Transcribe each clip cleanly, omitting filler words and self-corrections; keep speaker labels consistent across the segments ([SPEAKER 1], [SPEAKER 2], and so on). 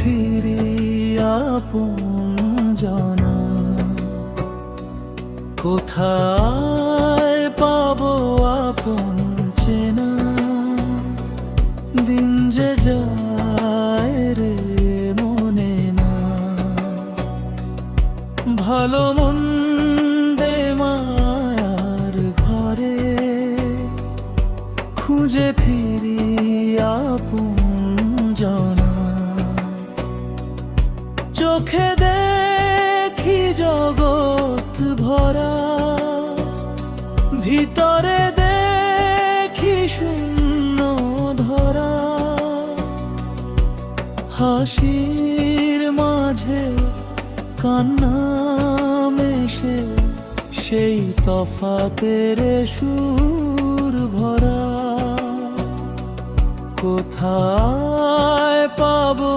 [SPEAKER 1] ফিরি আপনজনা, কোথায় পাবো আপন চেনা? দিন যে যায় রে মনে না, ভালো মন্দে মায়ার ঘরে খুঁজে ফিরি আপনজনা। চোখে দেখি জগৎ ভরা, ভিতরে দেখি শূন্য ধরা। হাসির মাঝে কান্না মেশে, সেই তফাতের সুর ভরা। কোথায় পাবো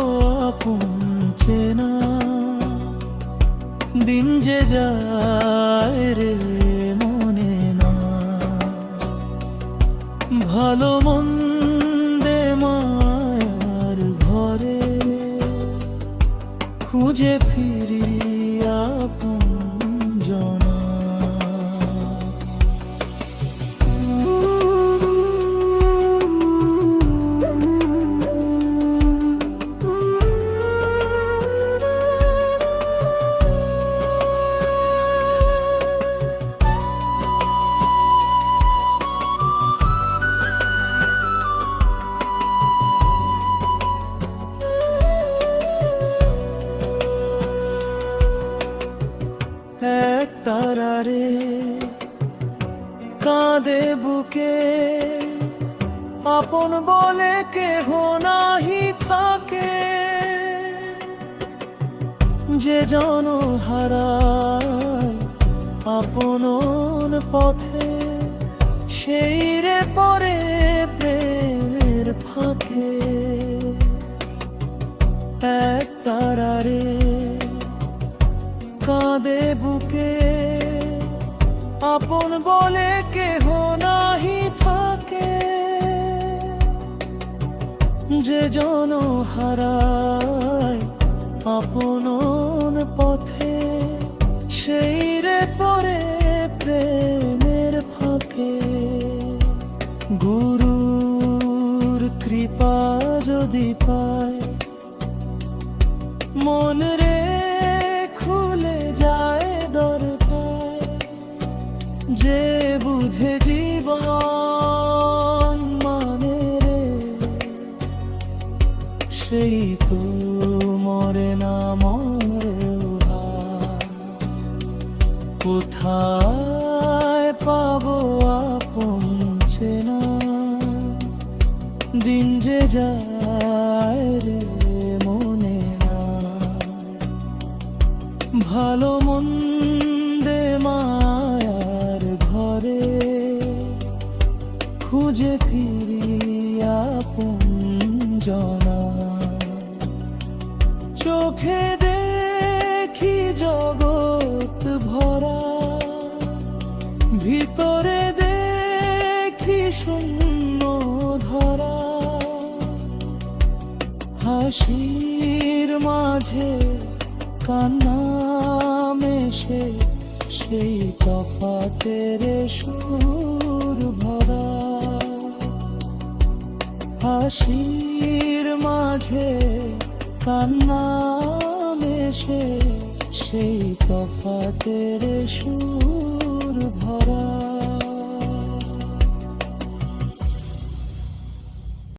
[SPEAKER 1] আপন চেনা? দিন যে যায় রে মনে না, ভালো মন্দে মায়ার ঘরে খুঁজে ফিরি আপনজনা। এক তারারে কাঁদে বুকে, আপন বলে কেহ নাহি থাকে। যে জন হারায় আপন পথে, সেই রে পরে প্রেমের ফাঁকে। এক তারারে কাঁদে বুকে, আপন বলে কেহ নাহি থাকে। যে জন হারায় আপন পথে, সেই রে পরে প্রেমের ফাঁকে। গুরুর কৃপা যদি পায়, মন রে খুলে যায় দরকার। যে বুঝে জীবন মানে রে, সেই তো মরে না মরেও হার। কোথায় পাবো আপন চেনা? দিন যে যায় রে মনে না, ভালো মন্দে মায়ার ঘরে খুঁজে ফিরি আপনজনা। চোখে দেখি জগৎ ভরা, ভিতরে দেখি শূন্য ধরা। হাসির মাঝে কান্না মেশে, সেই তফাতের সুর ভরা। হাসির মাঝে কান্না মেশে, সেই তফাতের সুর ভরা।